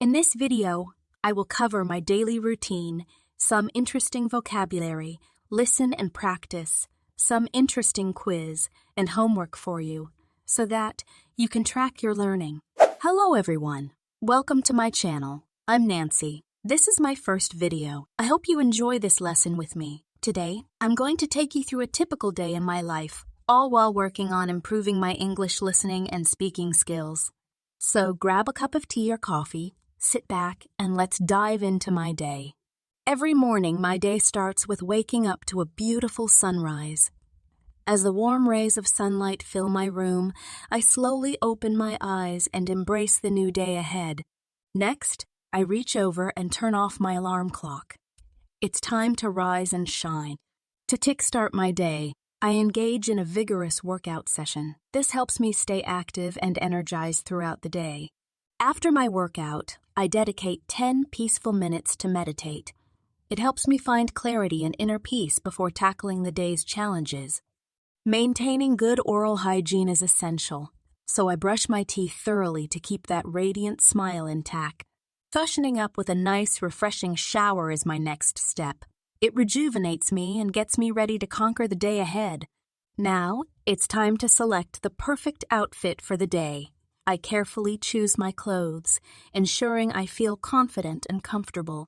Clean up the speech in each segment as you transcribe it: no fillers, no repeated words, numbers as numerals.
In this video, I will cover my daily routine, some interesting vocabulary, listen and practice, some interesting quiz, and homework for you, so that you can track your learning. Hello everyone, welcome to my channel. I'm Nancy. This is my first video. I hope you enjoy this lesson with me. Today, I'm going to take you through a typical day in my life, all while working on improving my English listening and speaking skills. So grab a cup of tea or coffee, sit back, and let's dive into my day. Every morning, my day starts with waking up to a beautiful sunrise. As the warm rays of sunlight fill my room, I slowly open my eyes and embrace the new day ahead. Next, I reach over and turn off my alarm clock. It's time to rise and shine. To kickstart my day, I engage in a vigorous workout session. This helps me stay active and energized throughout the day. After my workout, I dedicate 10 peaceful minutes to meditate. It helps me find clarity and inner peace before tackling the day's challenges. Maintaining good oral hygiene is essential, so I brush my teeth thoroughly to keep that radiant smile intact. Freshening up with a nice, refreshing shower is my next step. It rejuvenates me and gets me ready to conquer the day ahead. Now, it's time to select the perfect outfit for the day. I carefully choose my clothes, ensuring I feel confident and comfortable.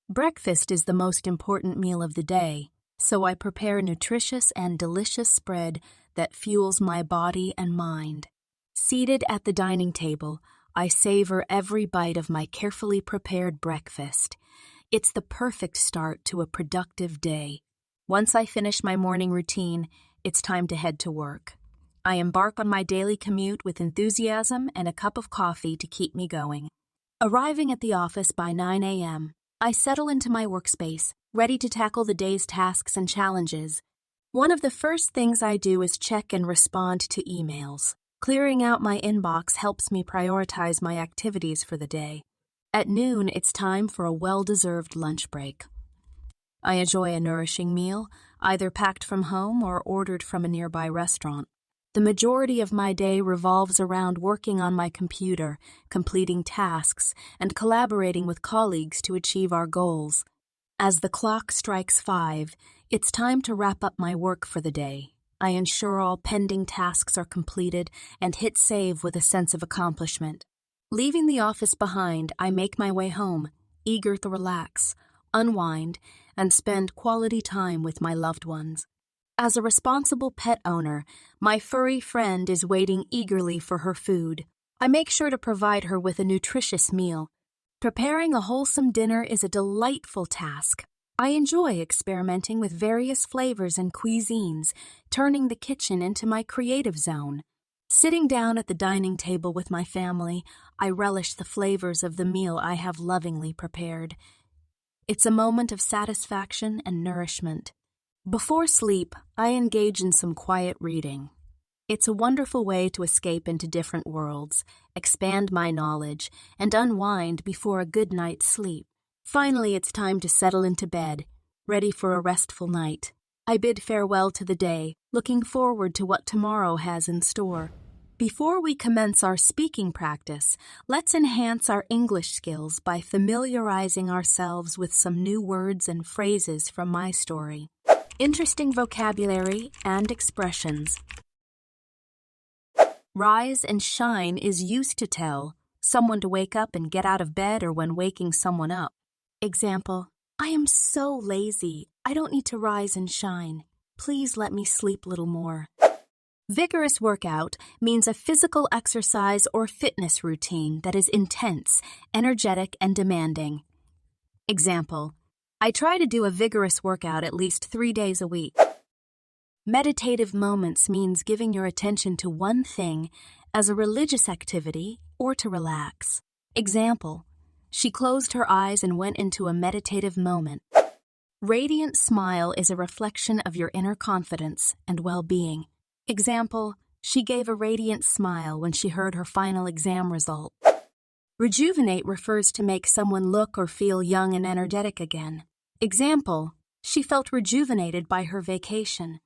Breakfast is the most important meal of the day, so I prepare a nutritious and delicious spread that fuels my body and mind. Seated at the dining table, I savor every bite of my carefully prepared breakfast. It's the perfect start to a productive day. Once I finish my morning routine, it's time to head to work. I embark on my daily commute with enthusiasm and a cup of coffee to keep me going. Arriving at the office by 9 a.m., I settle into my workspace, ready to tackle the day's tasks and challenges. One of the first things I do is check and respond to emails. Clearing out my inbox helps me prioritize my activities for the day. At noon, it's time for a well-deserved lunch break. I enjoy a nourishing meal, either packed from home or ordered from a nearby restaurant. The majority of my day revolves around working on my computer, completing tasks, and collaborating with colleagues to achieve our goals. As the clock strikes 5, it's time to wrap up my work for the day. I ensure all pending tasks are completed and hit save with a sense of accomplishment. Leaving the office behind, I make my way home, eager to relax, unwind, and spend quality time with my loved ones. As a responsible pet owner, my furry friend is waiting eagerly for her food. I make sure to provide her with a nutritious meal. Preparing a wholesome dinner is a delightful task. I enjoy experimenting with various flavors and cuisines, turning the kitchen into my creative zone. Sitting down at the dining table with my family, I relish the flavors of the meal I have lovingly prepared. It's a moment of satisfaction and nourishment. Before sleep, I engage in some quiet reading. It's a wonderful way to escape into different worlds, expand my knowledge, and unwind before a good night's sleep. Finally, it's time to settle into bed, ready for a restful night. I bid farewell to the day, looking forward to what tomorrow has in store. Before we commence our speaking practice, let's enhance our English skills by familiarizing ourselves with some new words and phrases from my story. Interesting vocabulary and expressions. Rise and shine is used to tell someone to wake up and get out of bed or when waking someone up. Example, I am so lazy. I don't need to rise and shine. Please let me sleep a little more. Vigorous workout means a physical exercise or fitness routine that is intense, energetic, and demanding. Example, I try to do a vigorous workout at least 3 days a week. Meditative moments means giving your attention to one thing as a religious activity or to relax. Example, she closed her eyes and went into a meditative moment. Radiant smile is a reflection of your inner confidence and well-being. Example, she gave a radiant smile when she heard her final exam result. Rejuvenate refers to make someone look or feel young and energetic again. Example, she felt rejuvenated by her vacation.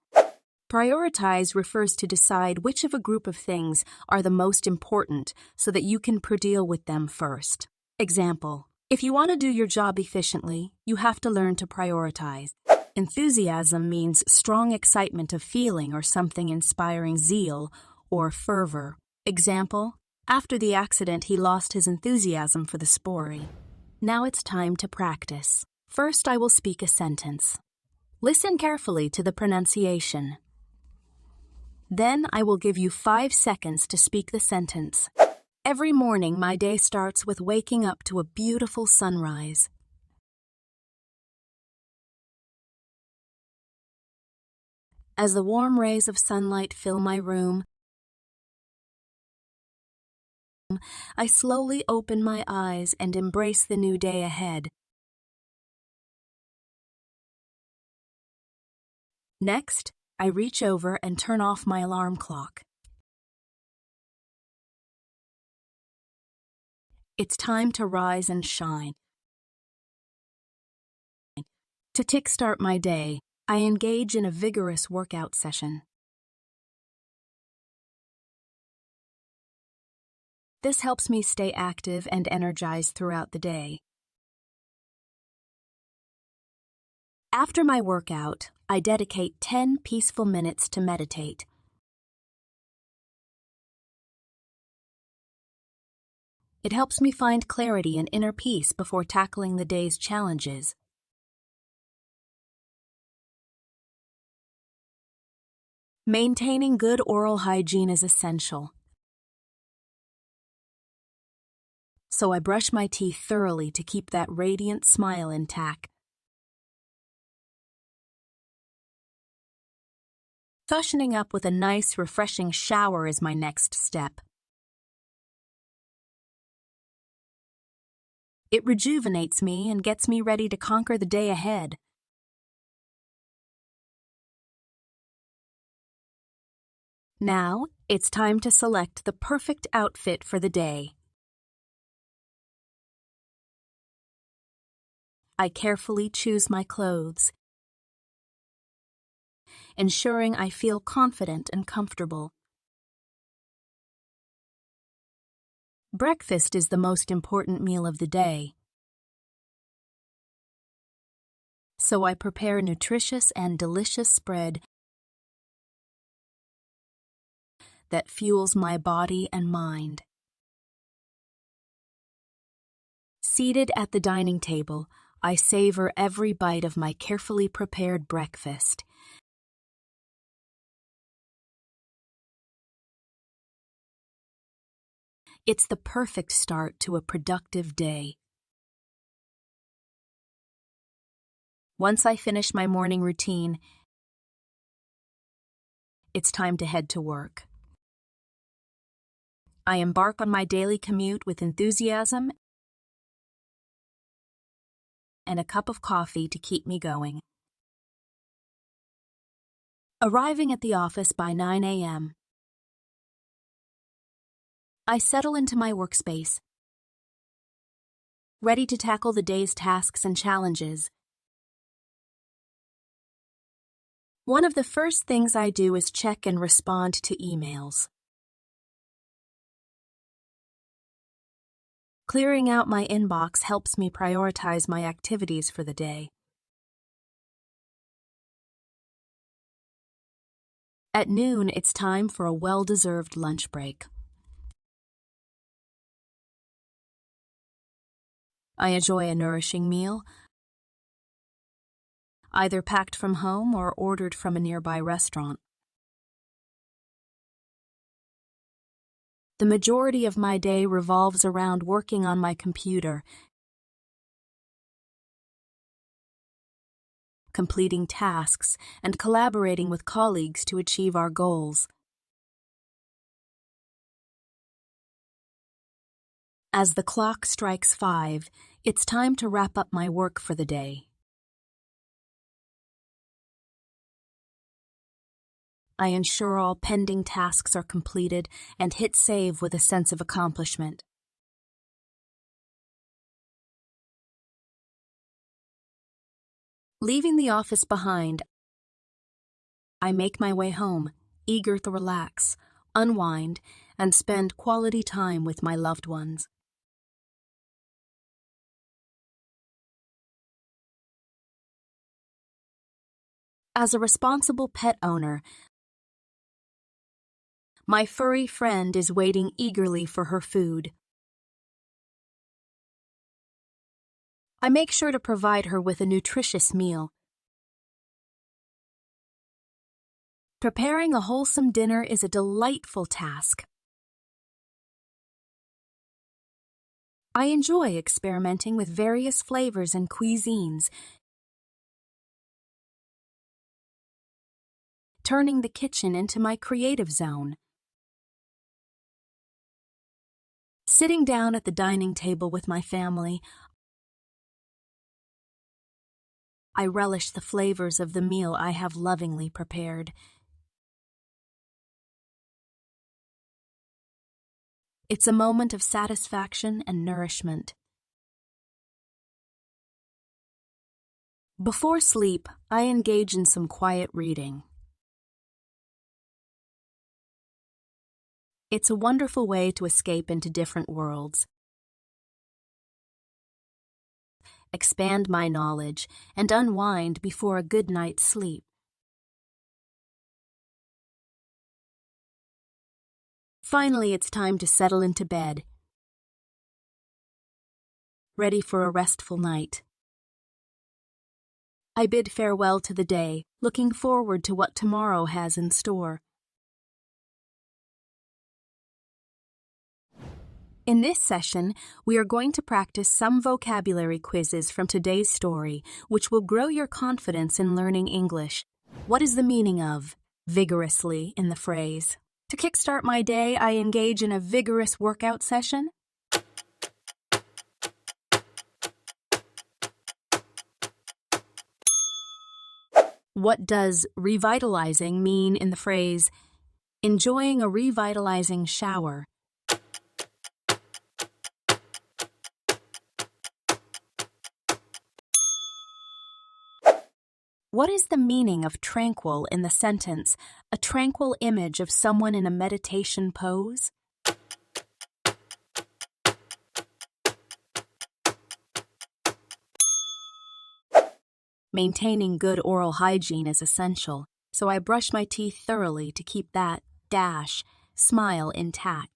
Prioritize refers to decide which of a group of things are the most important so that you can deal with them first. Example: if you want to do your job efficiently, you have to learn to prioritize. Enthusiasm means strong excitement of feeling or something inspiring zeal or fervor. Example: after the accident, he lost his enthusiasm for the sport. Now it's time to practice. First, I will speak a sentence. Listen carefully to the pronunciation. Then I will give you 5 seconds to speak the sentence. Every morning, my day starts with waking up to a beautiful sunrise. As the warm rays of sunlight fill my room, I slowly open my eyes and embrace the new day ahead. Next, I reach over and turn off my alarm clock. It's time to rise and shine. To kickstart my day, I engage in a vigorous workout session. This helps me stay active and energized throughout the day. After my workout, I dedicate 10 peaceful minutes to meditate. It helps me find clarity and inner peace before tackling the day's challenges. Maintaining good oral hygiene is essential, so I brush my teeth thoroughly to keep that radiant smile intact. Freshening up with a nice, refreshing shower is my next step. It rejuvenates me and gets me ready to conquer the day ahead. Now, it's time to select the perfect outfit for the day. I carefully choose my clothes, ensuring I feel confident and comfortable. Breakfast is the most important meal of the day, so I prepare a nutritious and delicious spread that fuels my body and mind. Seated at the dining table, I savor every bite of my carefully prepared breakfast. It's the perfect start to a productive day. Once I finish my morning routine, it's time to head to work. I embark on my daily commute with enthusiasm and a cup of coffee to keep me going. Arriving at the office by 9 a.m., I settle into my workspace, ready to tackle the day's tasks and challenges. One of the first things I do is check and respond to emails. Clearing out my inbox helps me prioritize my activities for the day. At noon, it's time for a well-deserved lunch break. I enjoy a nourishing meal, either packed from home or ordered from a nearby restaurant. The majority of my day revolves around working on my computer, completing tasks, and collaborating with colleagues to achieve our goals. As the clock strikes 5, it's time to wrap up my work for the day. I ensure all pending tasks are completed and hit save with a sense of accomplishment. Leaving the office behind, I make my way home, eager to relax, unwind, and spend quality time with my loved ones. As a responsible pet owner, my furry friend is waiting eagerly for her food. I make sure to provide her with a nutritious meal. Preparing a wholesome dinner is a delightful task. I enjoy experimenting with various flavors and cuisines, turning the kitchen into my creative zone. Sitting down at the dining table with my family, I relish the flavors of the meal I have lovingly prepared. It's a moment of satisfaction and nourishment. Before sleep, I engage in some quiet reading. It's a wonderful way to escape into different worlds, expand my knowledge, and unwind before a good night's sleep. Finally, it's time to settle into bed, ready for a restful night. I bid farewell to the day, looking forward to what tomorrow has in store. In this session, we are going to practice some vocabulary quizzes from today's story, which will grow your confidence in learning English. What is the meaning of vigorously in the phrase? To kickstart my day, I engage in a vigorous workout session. What does revitalizing mean in the phrase enjoying a revitalizing shower? What is the meaning of tranquil in the sentence, a tranquil image of someone in a meditation pose? Maintaining good oral hygiene is essential, so I brush my teeth thoroughly to keep that smile intact.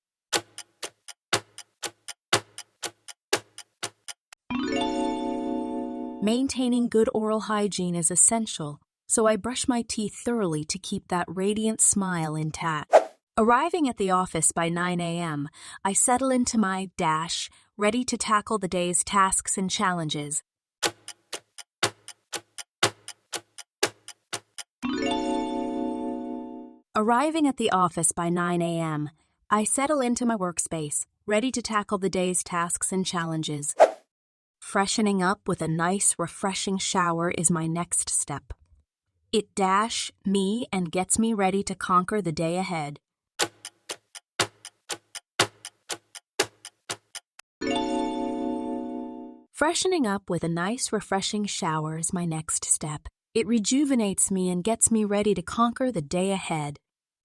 Maintaining good oral hygiene is essential, so I brush my teeth thoroughly to keep that radiant smile intact. Arriving at the office by 9 a.m., I settle into my ready to tackle the day's tasks and challenges. Arriving at the office by 9 a.m., I settle into my workspace, ready to tackle the day's tasks and challenges. Freshening up with a nice, refreshing shower is my next step. It me and gets me ready to conquer the day ahead. Freshening up with a nice, refreshing shower is my next step. It rejuvenates me and gets me ready to conquer the day ahead.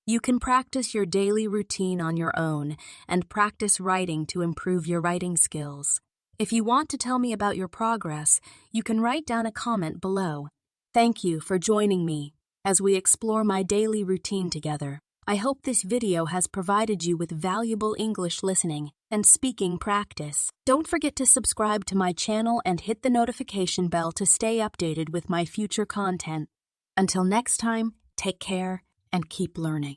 You can practice your daily routine on your own and practice writing to improve your writing skills. If you want to tell me about your progress, you can write down a comment below. Thank you for joining me as we explore my daily routine together. I hope this video has provided you with valuable English listening and speaking practice. Don't forget to subscribe to my channel and hit the notification bell to stay updated with my future content. Until next time, take care and keep learning.